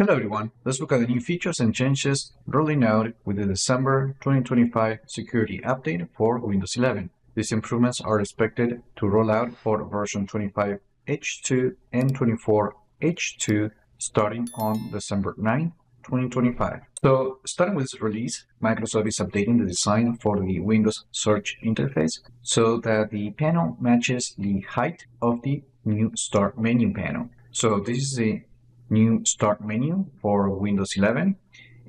Hello everyone, let's look at the new features and changes rolling out with the December 2025 security update for Windows 11. These improvements are expected to roll out for version 25H2 and 24H2 starting on December 9, 2025. So starting with this release, Microsoft is updating the design for the Windows search interface so that the panel matches the height of the new Start menu panel. So this is a new Start menu for Windows 11,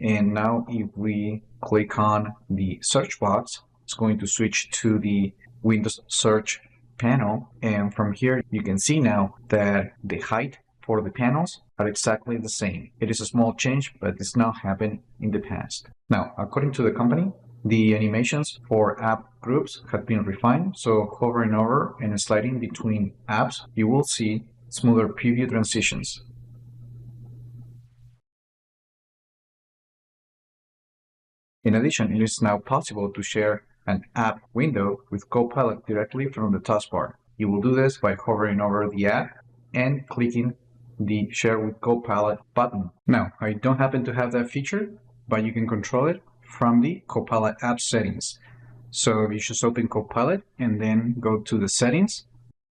and now if we click on the search box, it's going to switch to the Windows search panel, and from here you can see now that the height for the panels are exactly the same. It is a small change, but it's not happened in the past. Now, according to the company, the animations for app groups have been refined, so hovering over and sliding between apps, you will see smoother preview transitions. In addition, it is now possible to share an app window with Copilot directly from the taskbar. You will do this by hovering over the app and clicking the Share with Copilot button. Now, I don't happen to have that feature, but you can control it from the Copilot app settings. So you just open Copilot and then go to the settings.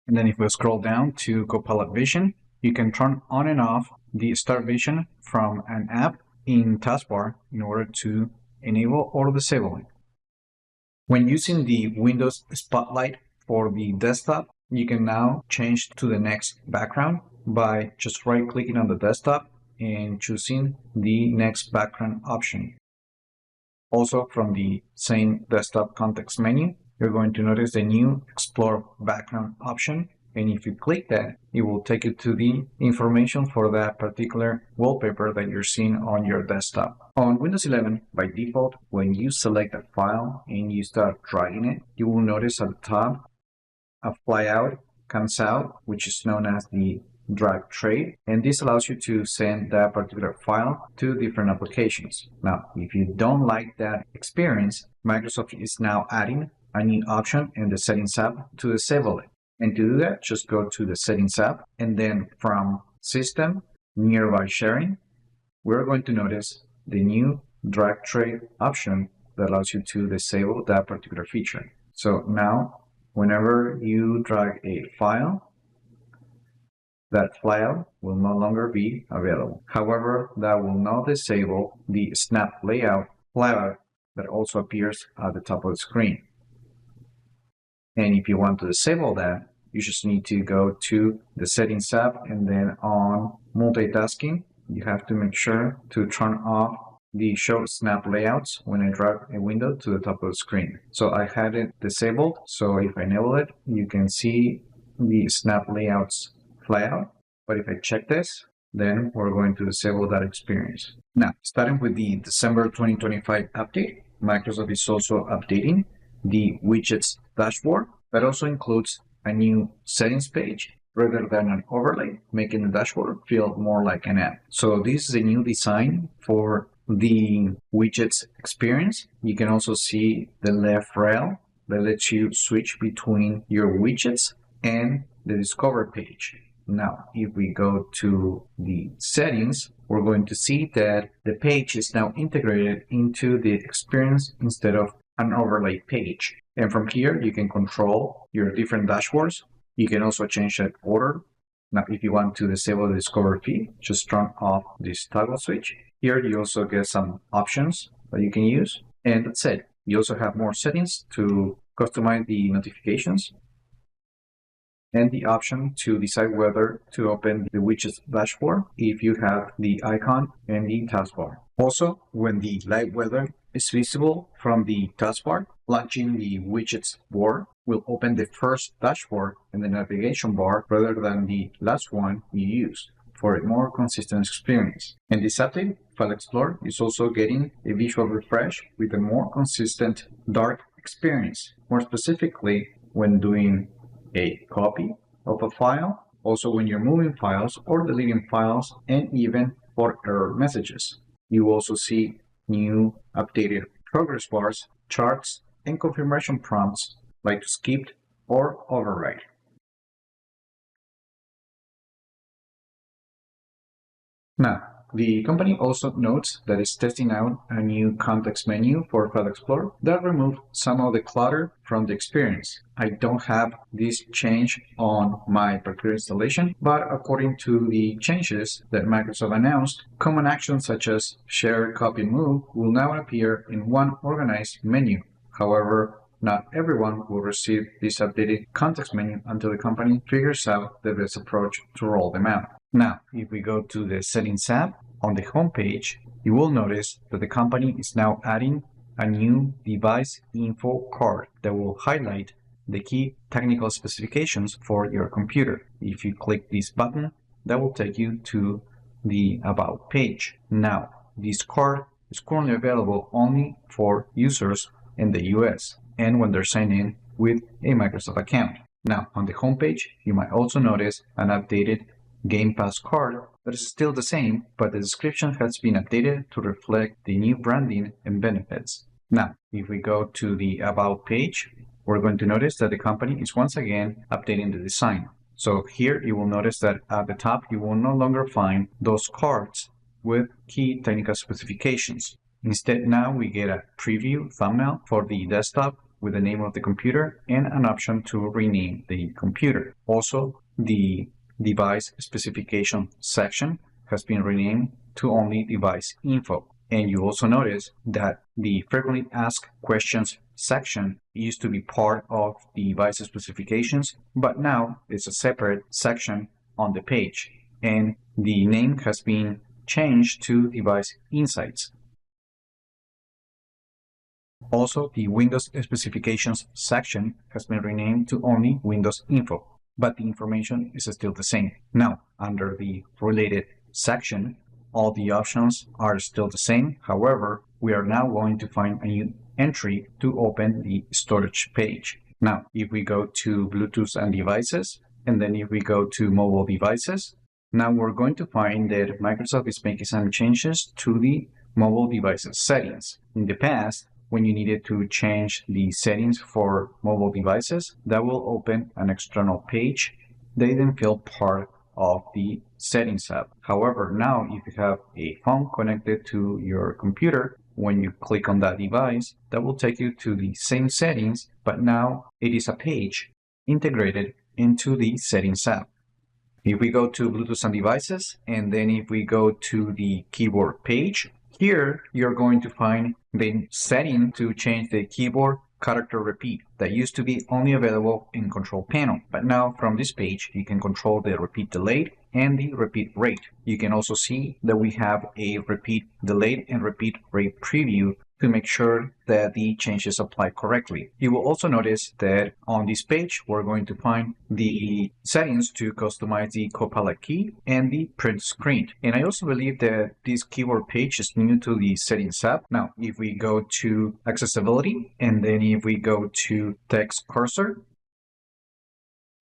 And then if we scroll down to Copilot Vision, you can turn on and off the Start Vision from an app in taskbar in order to enable or disable it. When using the Windows Spotlight for the desktop, you can now change to the next background by just right-clicking on the desktop and choosing the next background option. Also, from the same desktop context menu, you're going to notice the new Explore Background option. And if you click that, it will take you to the information for that particular wallpaper that you're seeing on your desktop. On Windows 11, by default, when you select a file and you start dragging it, you will notice at the top a flyout comes out, which is known as the drag tray. And this allows you to send that particular file to different applications. Now, if you don't like that experience, Microsoft is now adding a new option in the Settings app to disable it. And to do that, just go to the Settings app, and then from System, Nearby Sharing, we're going to notice the new drag tray option that allows you to disable that particular feature. So now, whenever you drag a file, that flyout will no longer be available. However, that will not disable the Snap Layout flyout that also appears at the top of the screen. And if you want to disable that, you just need to go to the Settings app, and then on Multitasking, you have to make sure to turn off the Show Snap Layouts when I drag a window to the top of the screen. So I had it disabled, so if I enable it, you can see the Snap Layouts flyout. But if I check this, then we're going to disable that experience. Now, starting with the December 2025 update, Microsoft is also updating the Widgets dashboard. That also includes a new settings page rather than an overlay, making the dashboard feel more like an app. So this is a new design for the widgets experience. You can also see the left rail that lets you switch between your widgets and the Discover page. Now, if we go to the settings, we're going to see that the page is now integrated into the experience instead of an overlay page. And from here, you can control your different dashboards. You can also change that order. Now, if you want to disable the Discover feed, just turn off this toggle switch. Here, you also get some options that you can use. And that's it. You also have more settings to customize the notifications and the option to decide whether to open the widgets dashboard if you have the icon and the taskbar. Also, when the live weather is visible from the taskbar, launching the widgets board will open the first dashboard in the navigation bar rather than the last one you used for a more consistent experience. And this update, File Explorer, is also getting a visual refresh with a more consistent dark experience, more specifically when doing a copy of a file, also when you're moving files or deleting files, and even for error messages. You also see new updated progress bars, charts, and confirmation prompts like skipped or override. Now, the company also notes that it's testing out a new context menu for File Explorer that removes some of the clutter from the experience. I don't have this change on my particular installation, but according to the changes that Microsoft announced, common actions such as share, copy, move will now appear in one organized menu. However, not everyone will receive this updated context menu until the company figures out the best approach to roll them out. Now, if we go to the Settings tab on the home page, you will notice that the company is now adding a new device info card that will highlight the key technical specifications for your computer. If you click this button, that will take you to the About page. Now, this card is currently available only for users in the US and when they're signed in with a Microsoft account. Now, on the home page, you might also notice an updated Game Pass card that is still the same, but the description has been updated to reflect the new branding and benefits. Now, if we go to the About page, we're going to notice that the company is once again updating the design. So here you will notice that at the top, you will no longer find those cards with key technical specifications. Instead, now we get a preview thumbnail for the desktop with the name of the computer and an option to rename the computer. Also, the device specification section has been renamed to only device info. And you also notice that the frequently asked questions section used to be part of the device specifications, but now it's a separate section on the page. And the name has been changed to device insights. Also, the Windows specifications section has been renamed to only Windows Info, but the information is still the same. Now, under the related section, all the options are still the same. However, we are now going to find a new entry to open the storage page. Now, if we go to Bluetooth and devices, and then if we go to mobile devices, now we're going to find that Microsoft is making some changes to the mobile devices settings. In the past, when you needed to change the settings for mobile devices, that will open an external page. They didn't feel part of the Settings app. However, now if you have a phone connected to your computer, when you click on that device, that will take you to the same settings, but now it is a page integrated into the Settings app. If we go to Bluetooth and devices, and then if we go to the keyboard page, here you're going to find the setting to change the keyboard character repeat that used to be only available in Control Panel. But now from this page, you can control the repeat delayed and the repeat rate. You can also see that we have a repeat delayed and repeat rate preview to make sure that the changes apply correctly. You will also notice that on this page, we're going to find the settings to customize the Copilot key and the print screen. And I also believe that this keyboard page is new to the Settings app. Now, if we go to accessibility, and then if we go to text cursor,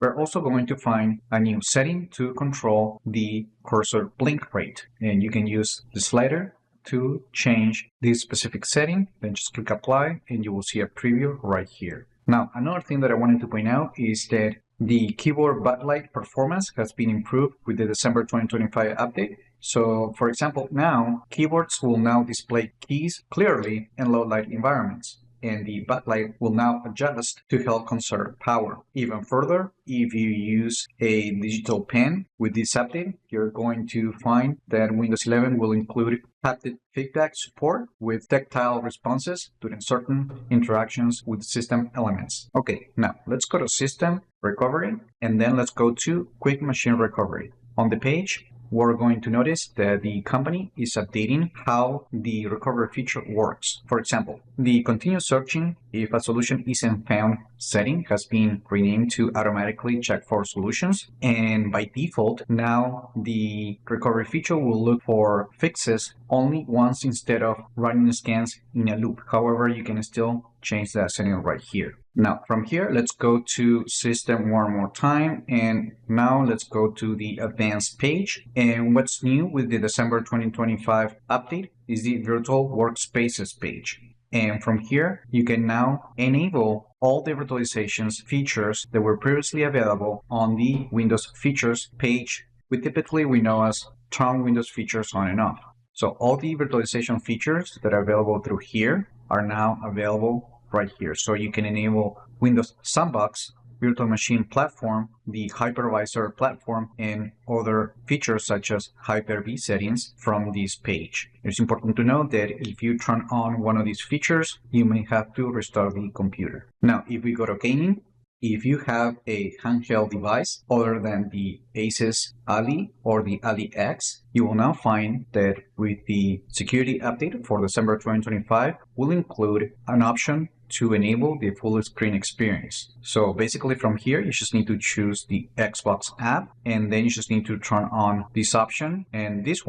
we're also going to find a new setting to control the cursor blink rate. And you can use the slider to change this specific setting, then just click apply and you will see a preview right here. Now, another thing that I wanted to point out is that the keyboard backlight performance has been improved with the December 2025 update. So, for example, now keyboards will now display keys clearly in low light environments, and the backlight will now adjust to help conserve power. Even further, if you use a digital pen with this update, you're going to find that Windows 11 will include haptic feedback support with tactile responses during certain interactions with system elements. Okay, now let's go to System Recovery, and then let's go to Quick Machine Recovery. On the page, we're going to notice that the company is updating how the recovery feature works. For example, the continuous searching if a solution isn't found setting has been renamed to automatically check for solutions. And by default, now the recovery feature will look for fixes only once instead of running scans in a loop. However, you can still change that setting right here. Now, from here, let's go to System one more time. And now let's go to the Advanced page. And what's new with the December 2025 update is the Virtual Workspaces page. And from here, you can now enable all the virtualizations features that were previously available on the Windows Features page we know as turn Windows features on and off. So all the virtualization features that are available through here are now available right here. So you can enable Windows Sandbox, virtual machine platform, the hypervisor platform, and other features such as Hyper-V settings from this page. It's important to note that if you turn on one of these features, you may have to restart the computer. Now, if we go to gaming, if you have a handheld device other than the Asus Ali or the Ali X, you will now find that with the security update for December 2025, will include an option to enable the full screen experience. So basically from here, you just need to choose the Xbox app, and then you just need to turn on this option, and this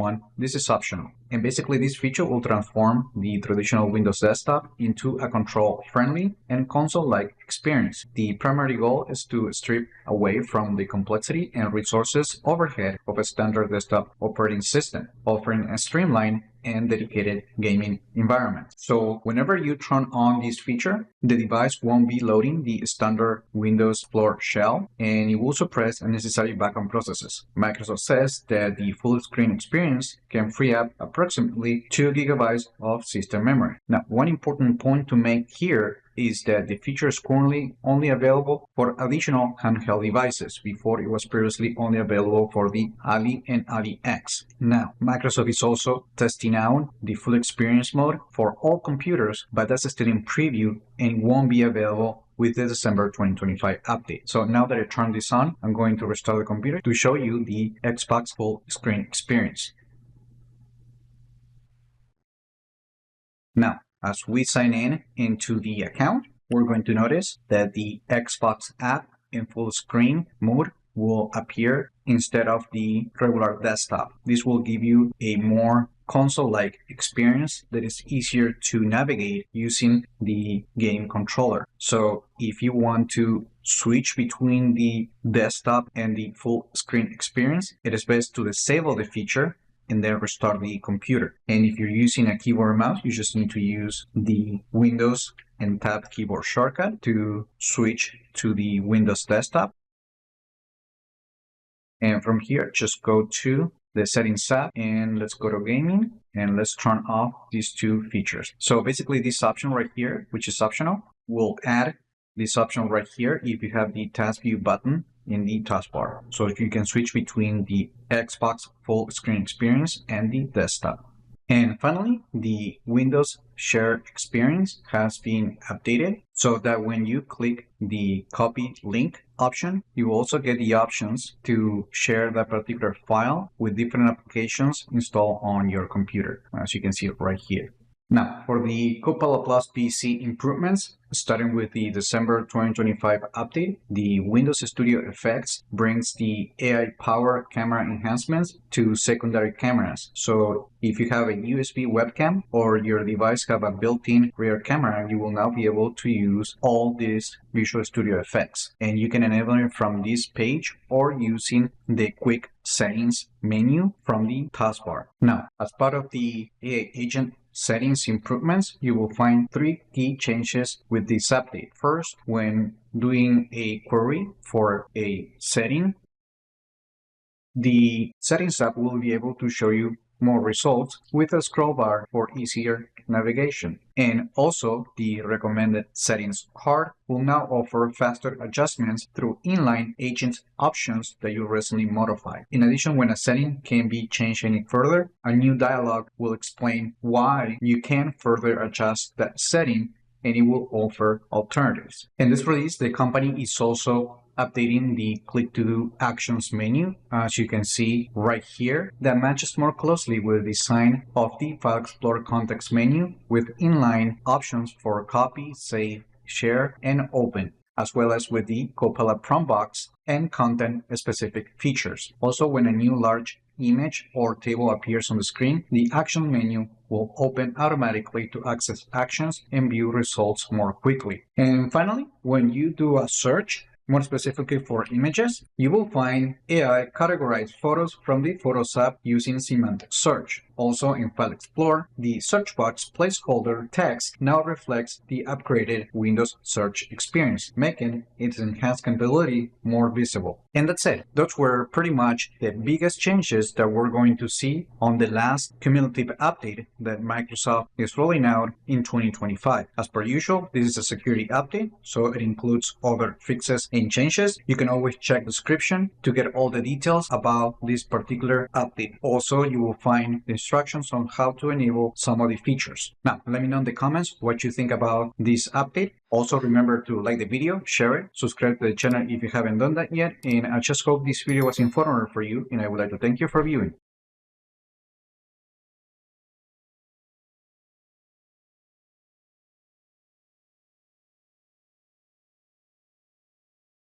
is optional. And basically this feature will transform the traditional Windows desktop into a control-friendly and console-like experience. The primary goal is to strip away from the complexity and resources overhead of a standard desktop operating system, offering a streamlined and dedicated gaming environment. So whenever you turn on this feature, the device won't be loading the standard Windows Explorer shell, and it will suppress unnecessary background processes. Microsoft says that the full screen experience can free up approximately 2 GB of system memory. Now, one important point to make here is that the feature is currently only available for additional handheld devices. Before, it was previously only available for the Ali and Ali X. Now, Microsoft is also testing out the full experience mode for all computers, but that's still in preview and won't be available with the December 2025 update. So now that I turned this on, I'm going to restart the computer to show you the Xbox full screen experience. Now, as we sign in into the account, we're going to notice that the Xbox app in full screen mode will appear instead of the regular desktop. This will give you a more console-like experience that is easier to navigate using the game controller. So if you want to switch between the desktop and the full screen experience, it is best to disable the feature and then restart the computer. And if you're using a keyboard and mouse, you just need to use the Windows and Tab keyboard shortcut to switch to the Windows desktop. And from here, just go to the settings tab and let's go to gaming and let's turn off these two features. So basically this option right here, which is optional, will add this option right here if you have the task view button in the taskbar. So if you can switch between the Xbox full screen experience and the desktop. And finally, the Windows Share experience has been updated so that when you click the copy link option, you also get the options to share that particular file with different applications installed on your computer, as you can see right here. Now, for the Copilot PC improvements, starting with the December 2025 update, the Windows Studio Effects brings the AI-powered camera enhancements to secondary cameras. So if you have a USB webcam or your device have a built-in rear camera, you will now be able to use all these Visual Studio effects. And you can enable it from this page or using the quick settings menu from the taskbar. Now, as part of the AI agent settings improvements, you will find 3 key changes with this update. First, when doing a query for a setting, the settings app will be able to show you more results with a scroll bar for easier navigation. And also, the recommended settings card will now offer faster adjustments through inline agent options that you recently modified. In addition, when a setting can be changed any further, a new dialog will explain why you can further adjust that setting, and it will offer alternatives. In this release, the company is also updating the click to do actions menu, as you can see right here, that matches more closely with the design of the File Explorer context menu with inline options for copy, save, share, and open, as well as with the Copilot prompt box and content-specific features. Also, when a new large image or table appears on the screen, the action menu will open automatically to access actions and view results more quickly. And finally, when you do a search, more specifically for images, you will find AI categorized photos from the Photos app using semantic search. Also, in File Explorer, the search box placeholder text now reflects the upgraded Windows search experience, making its enhanced capability more visible. And that's it. Those were pretty much the biggest changes that we're going to see on the last cumulative update that Microsoft is rolling out in 2025. As per usual, this is a security update, so it includes other fixes and changes. You can always check the description to get all the details about this particular update. Also, you will find the instructions on how to enable some of the features. Now, let me know in the comments what you think about this update. Also, remember to like the video, share it, subscribe to the channel if you haven't done that yet, and I just hope this video was informative for you, and I would like to thank you for viewing.